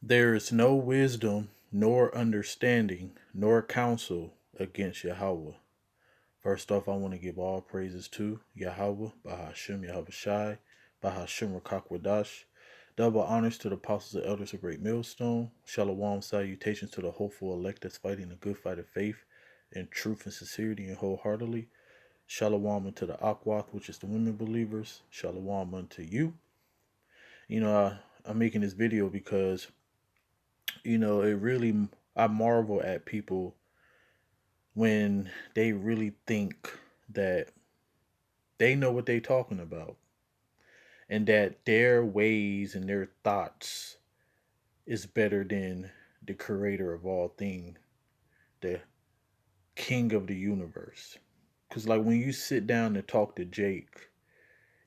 There is no wisdom, nor understanding, nor counsel against Yahweh. First off, I want to give all praises to Yahweh, Bahashem Yahweh Shai, Bahashem Rakakwadash. Double honors to the apostles and elders of Great Millstone. Shalom salutations to the hopeful elect that's fighting the good fight of faith in truth and sincerity and wholeheartedly. Shalom unto the Akwath, which is the women believers. Shalom unto you. I'm making this video because, it really, I marvel at people when they really think that they know what they're talking about and that their ways and their thoughts is better than the creator of all things, the king of the universe. Because, like, when you sit down and talk to Jake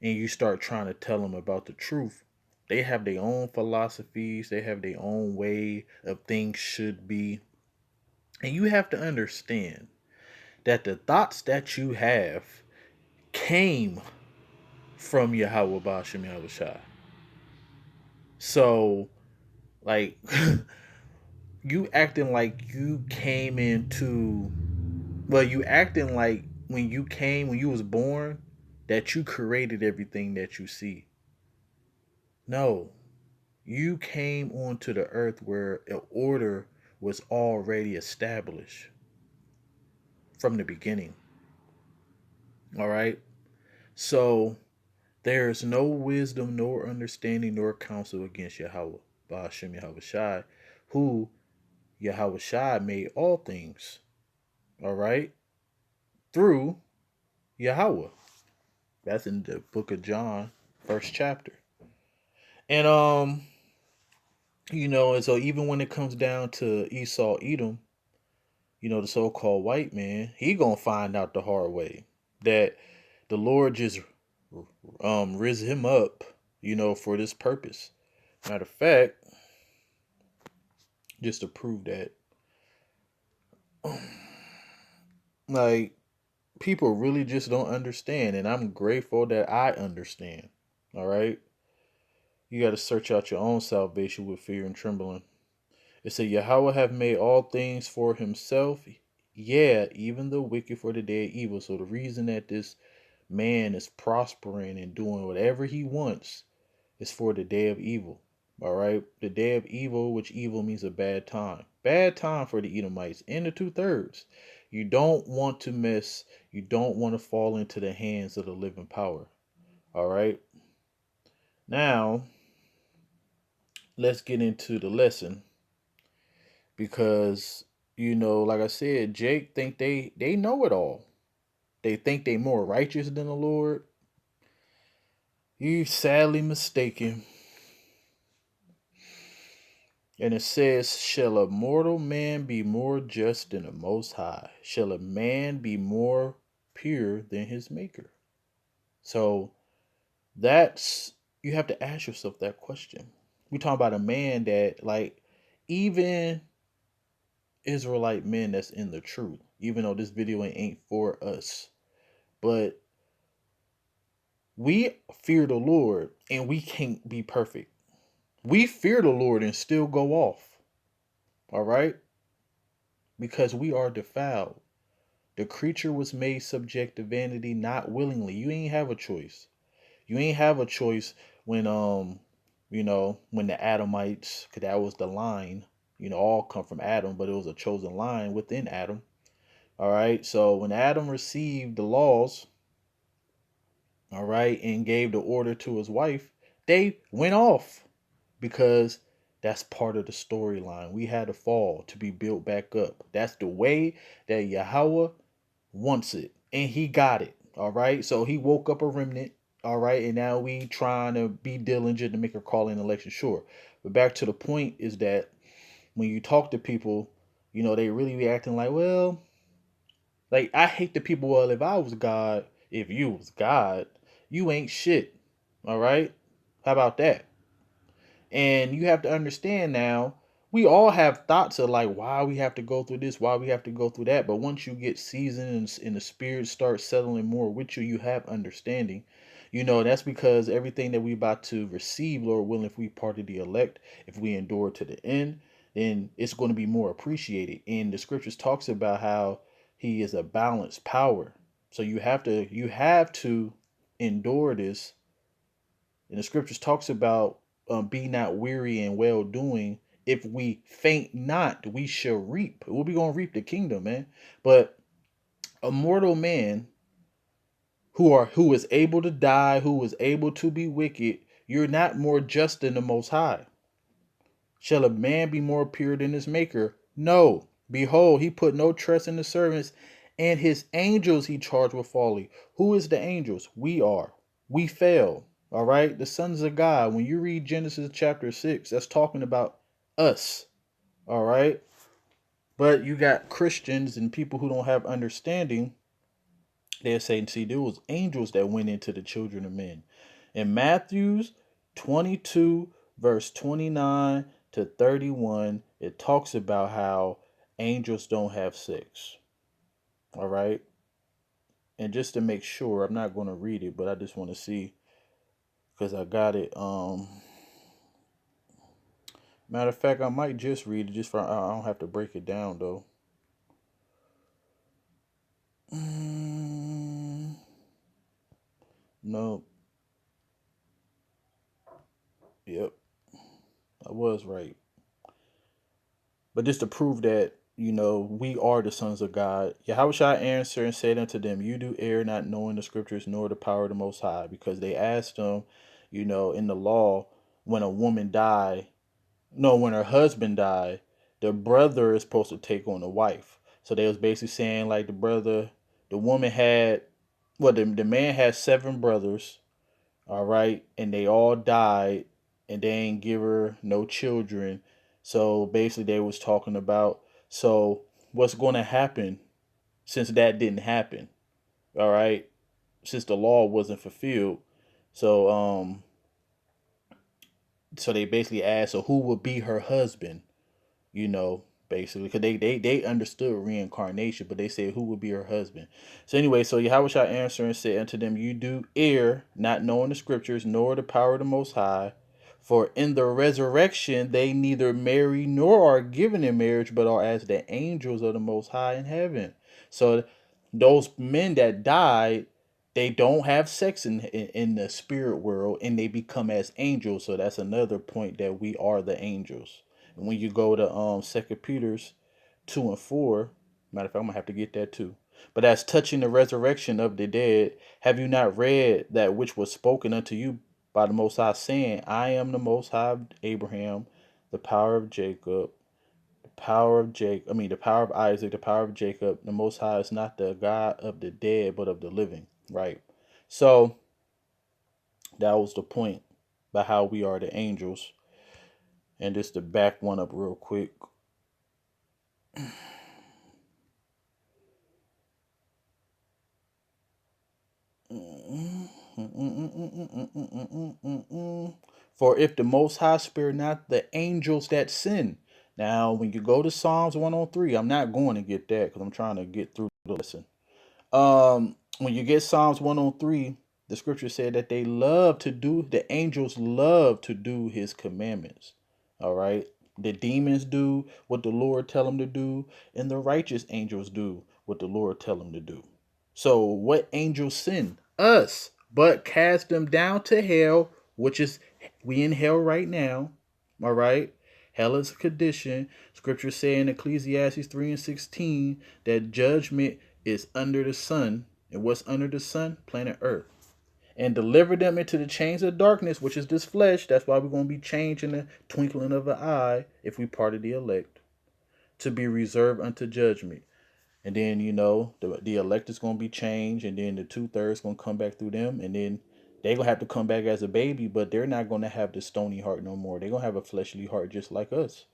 and you start trying to tell him about the truth, they have their own philosophies, they have their own way of things should be. And you have to understand that the thoughts that you have came from Yahweh Bashem Yahweh Shai. So, like, you acting like you came into, well, you acting like when you was born, that you created everything that you see. No, you came onto the earth where an order was already established from the beginning. All right. So there is no wisdom, nor understanding, nor counsel against Yahweh, Ba'ashem Yahweh Shai, who Yahweh Shai made all things. All right. Through Yahweh. That's in the book of John, first chapter. And and so even when it comes down to Esau Edom, the so-called white man, he gonna find out the hard way that the Lord just raised him up, for this purpose. Matter of fact, just to prove that, like, people really just don't understand, and I'm grateful that I understand. All right, you got to search out your own salvation with fear and trembling. It said, Yahweh have made all things for himself. Yeah, even the wicked for the day of evil. So the reason that this man is prospering and doing whatever he wants is for the day of evil. All right. The day of evil, which evil means a bad time. Bad time for the Edomites and the 2/3. You don't want to miss. You don't want to fall into the hands of the living power. All right. Now, let's get into the lesson because like I said, Jake think they know it all. They think they more righteous than the Lord. You sadly mistaken. And it says, shall a mortal man be more just than the Most High? Shall a man be more pure than his maker? So that's, you have to ask yourself that question. We talking about a man that, like, even Israelite men that's in the truth, even though this video ain't for us, but we fear the Lord and we can't be perfect. We fear the Lord and still go off. All right? Because we are defiled. The creature was made subject to vanity not willingly. You ain't have a choice. You ain't have a choice when when the Adamites, cause that was the line, all come from Adam, but it was a chosen line within Adam. All right. So when Adam received the laws, all right, and gave the order to his wife, they went off because that's part of the storyline. We had to fall to be built back up. That's the way that Yahweh wants it, and he got it. All right, so he woke up a remnant. All right, and now we trying to be diligent to make a call in election. Sure, but back to the point is that when you talk to people, they really be acting like, well, like, I hate the people. Well, if I was God, if you was God, you ain't shit. All right, how about that? And you have to understand now, we all have thoughts of like why we have to go through this, why we have to go through that. But once you get seasoned and the spirit starts settling more with you, you have understanding. That's because everything that we about to receive, Lord willing, if we part of the elect, if we endure to the end, then it's going to be more appreciated. And the scriptures talks about how he is a balanced power. So you have to endure this. And the scriptures talks about be not weary and well doing. If we faint not, we shall reap. We'll be going to reap the kingdom, man. But a mortal man who is able to die, who is able to be wicked, you're not more just than the Most High. Shall a man be more pure than his maker? No. Behold, he put no trust in the servants, and his angels he charged with folly. Who is the angels? We are. We fail. All right. The sons of God. When you read Genesis chapter 6, that's talking about us. All right. But you got Christians and people who don't have understanding. They're saying, see, there was angels that went into the children of men. In Matthew's 22, verse 29 to 31, it talks about how angels don't have sex. All right. And just to make sure, I'm not going to read it, but I just want to see because I got it. Matter of fact, I might just read it just for I don't have to break it down though. No. Yep. I was right. But just to prove that, we are the sons of God. Yahushua answered and said unto them, you do err not knowing the scriptures nor the power of the Most High. Because they asked him, in the law, when a woman die, no, when her husband died, the brother is supposed to take on the wife. So they was basically saying like the woman had, well, the man had 7 brothers, all right, and they all died, and they ain't give her no children. So basically, they was talking about, so what's going to happen since that didn't happen, all right, since the law wasn't fulfilled. So so they basically asked, so who would be her husband? you know, Basically, because they understood reincarnation, but they said who would be her husband. So anyway, so Yahweh shall answer and say unto them, you do err, not knowing the scriptures, nor the power of the Most High. For in the resurrection they neither marry nor are given in marriage, but are as the angels of the Most High in heaven. So those men that died, they don't have sex in the spirit world, and they become as angels. So that's another point that we are the angels. And when you go to Second Peter's 2 and 4, matter of fact, I'm gonna have to get that too. But as touching the resurrection of the dead, have you not read that which was spoken unto you by the Most High, saying, I am the Most High of Abraham, the power of Jacob, the power of Isaac, the power of Jacob. The Most High is not the God of the dead, but of the living. Right. So that was the point by how we are the angels. And just to back one up real quick. For if the Most High spare not the angels that sin. Now, when you go to Psalms 103, I'm not going to get that because I'm trying to get through the lesson. When you get Psalms 103, the scripture said that the angels love to do his commandments. All right. The demons do what the Lord tell them to do, and the righteous angels do what the Lord tell them to do. So what angels sin? Us, but cast them down to hell, which is we in hell right now. All right. Hell is a condition. Scripture say in Ecclesiastes 3:16 that judgment is under the sun. And what's under the sun? Planet Earth. And deliver them into the chains of darkness, which is this flesh. That's why we're going to be changed in the twinkling of an eye if we part of the elect, to be reserved unto judgment. And then, the elect is going to be changed, and then the 2/3 going to come back through them, and then they're going to have to come back as a baby, but they're not going to have the stony heart no more. They're going to have a fleshly heart just like us.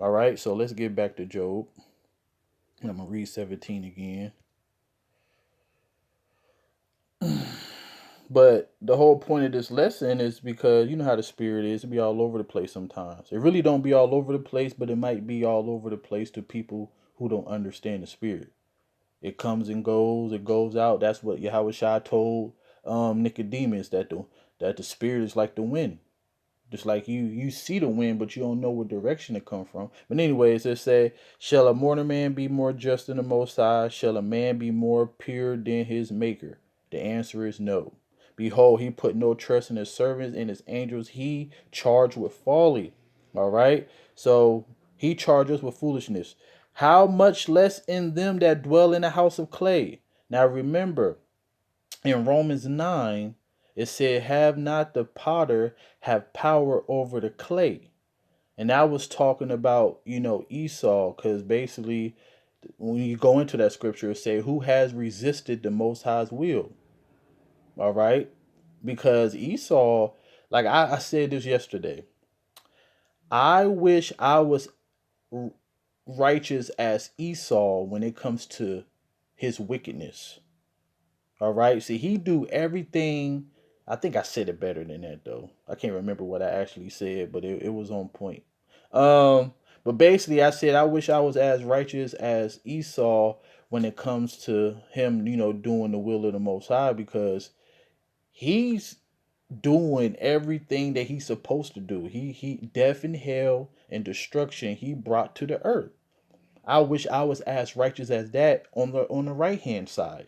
All right, so let's get back to Job. I'm going to read 17 again. But the whole point of this lesson is because you know how the spirit is. It be all over the place sometimes. It really don't be all over the place, but it might be all over the place to people who don't understand the spirit. It comes and goes. It goes out. That's what Yahweh Shai told Nicodemus that the spirit is like the wind. Just like you see the wind, but you don't know what direction it come from. But anyways, it say, shall a mortal man be more just than the Most High? Shall a man be more pure than his Maker? The answer is no. Behold, he put no trust in his servants and his angels. He charged with folly. All right. So he charged us with foolishness. How much less in them that dwell in the house of clay? Now remember, in Romans 9, it said, have not the potter have power over the clay? And I was talking about, Esau, because basically when you go into that scripture, it say, who has resisted the Most High's will? All right. Because Esau, like I said this yesterday, I wish I was righteous as Esau when it comes to his wickedness. All right. See, he do everything. I think I said it better than that though. I can't remember what I actually said, but it was on point. But basically I said I wish I was as righteous as Esau when it comes to him, doing the will of the Most High, because he's doing everything that he's supposed to do. He death and hell and destruction he brought to the earth. I wish I was as righteous as that on the right hand side.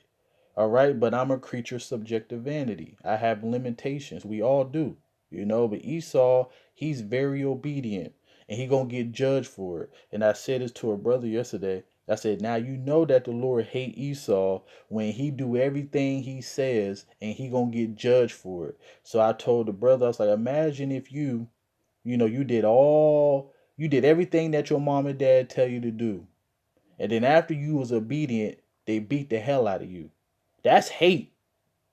All right, but I'm a creature subject to vanity. I have limitations. We all do, but Esau, he's very obedient and he gonna get judged for it. And I said this to a brother yesterday. I said, now you know that the Lord hate Esau when he do everything he says and he gonna get judged for it. So I told the brother, I was like, imagine if you did everything that your mom and dad tell you to do. And then after you was obedient, they beat the hell out of you. That's hate.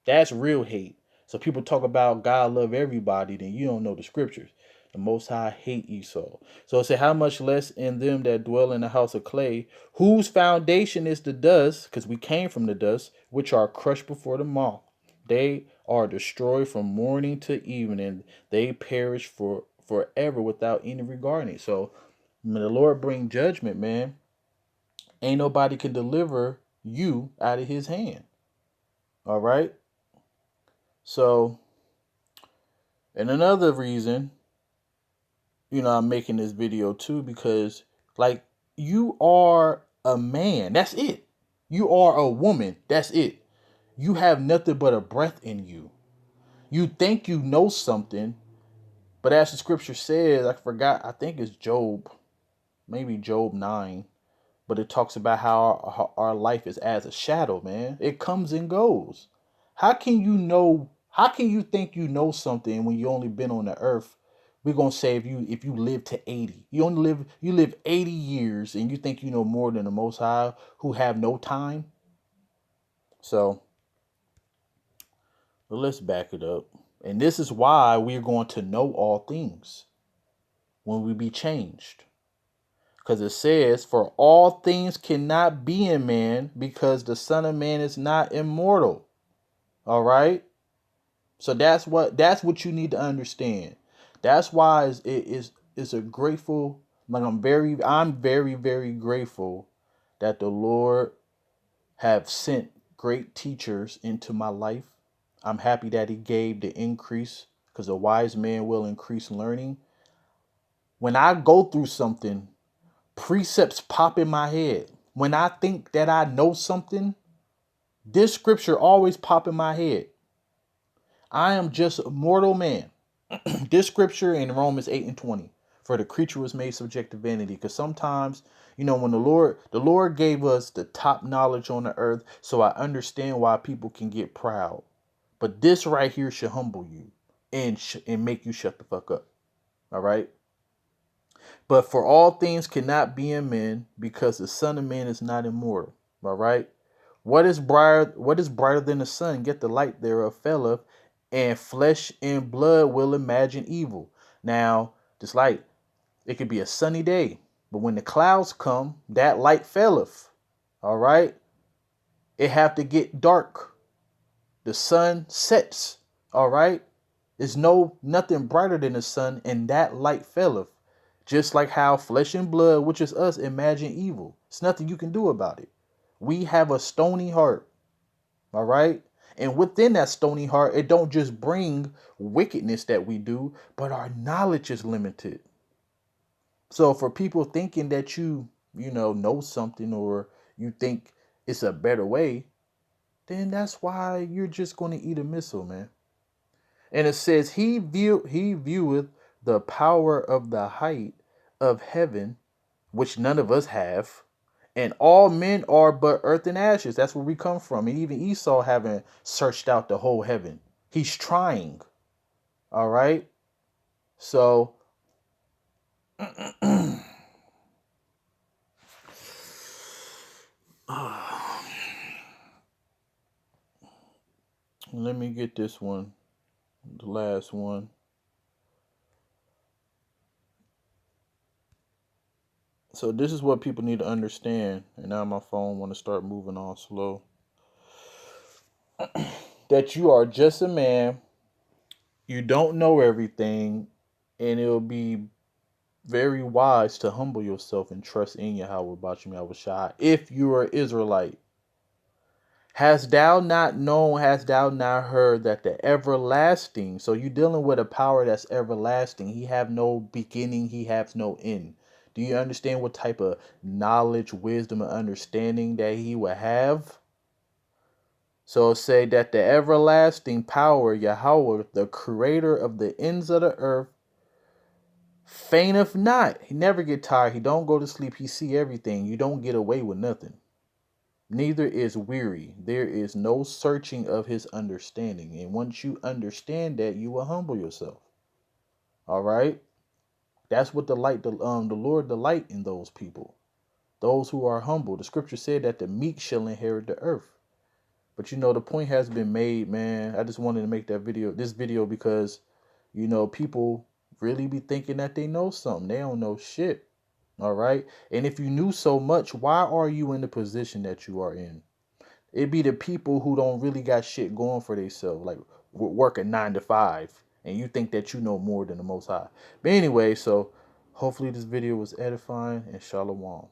That's real hate. So people talk about God love everybody, then you don't know the scriptures. The Most High hate Esau. So it said, how much less in them that dwell in the house of clay, whose foundation is the dust, because we came from the dust, which are crushed before the moth. They are destroyed from morning to evening. They perish forever without any regarding. So when the Lord bring judgment, man, ain't nobody can deliver you out of his hand. All right. So, and another reason, I'm making this video too, because like you are a man. That's it. You are a woman. That's it. You have nothing but a breath in you. You think you know something, but as the scripture says, I forgot, I think it's Job, maybe Job 9, but it talks about how our life is as a shadow, man. It comes and goes. How can you know? How can you think you know something when you only been on the earth? We're gonna say if you live to 80, you live 80 years and you think you know more than the Most High who have no time. So, but let's back it up. And this is why we're going to know all things when we be changed. Because it says, for all things cannot be in man because the Son of Man is not immortal. All right. So that's what you need to understand. That's why it's a grateful, like I'm very, very grateful that the Lord have sent great teachers into my life. I'm happy that he gave the increase, because a wise man will increase learning. When I go through something, precepts pop in my head. When I think that I know something, this scripture always pop in my head. I am just a mortal man. This scripture in Romans 8 and 20. For the creature was made subject to vanity. Because sometimes, when the Lord gave us the top knowledge on the earth, so I understand why people can get proud. But this right here should humble you and make you shut the fuck up. All right. But for all things cannot be in men, because the Son of Man is not immortal. All right. What is brighter than the sun? Get the light thereof felleth, and flesh and blood will imagine evil. Now, this light, it could be a sunny day, but when the clouds come, that light felleth. All right. It have to get dark. The sun sets. All right. There's nothing brighter than the sun, and that light felleth. Just like how flesh and blood, which is us, imagine evil. It's nothing you can do about it. We have a stony heart. All right. And within that stony heart, it don't just bring wickedness that we do, but our knowledge is limited. So for people thinking that know something, or you think it's a better way, then that's why you're just going to eat a missile, man. And it says he vieweth the power of the height of heaven, which none of us have, and all men are but earth and ashes. That's where we come from. And even Esau haven't searched out the whole heaven. He's trying. All right. So let me get this one, the last one. So this is what people need to understand. And now my phone want to start moving all slow. That you are just a man. You don't know everything, and it'll be very wise to humble yourself and trust in Yahweh Bashim Yahushua if you are Israelite. Hast thou not known, hast thou not heard that the everlasting, so you're dealing with a power that's everlasting. He have no beginning, he has no end. Do you understand what type of knowledge, wisdom, and understanding that he would have? So say that the everlasting power, Yahweh, the creator of the ends of the earth, fainteth not. He never get tired. He don't go to sleep. He see everything. You don't get away with nothing. Neither is weary. There is no searching of his understanding. And once you understand that, you will humble yourself. All right. That's what the Lord delight in those people, those who are humble. The scripture said that the meek shall inherit the earth. But the point has been made, man. I just wanted to make this video, because people really be thinking that they know something. They don't know shit. All right. And if you knew so much, why are you in the position that you are in? It be the people who don't really got shit going for themselves, like working 9 to 5, and you think that you know more than the Most High. But anyway, so hopefully this video was edifying, and shalom.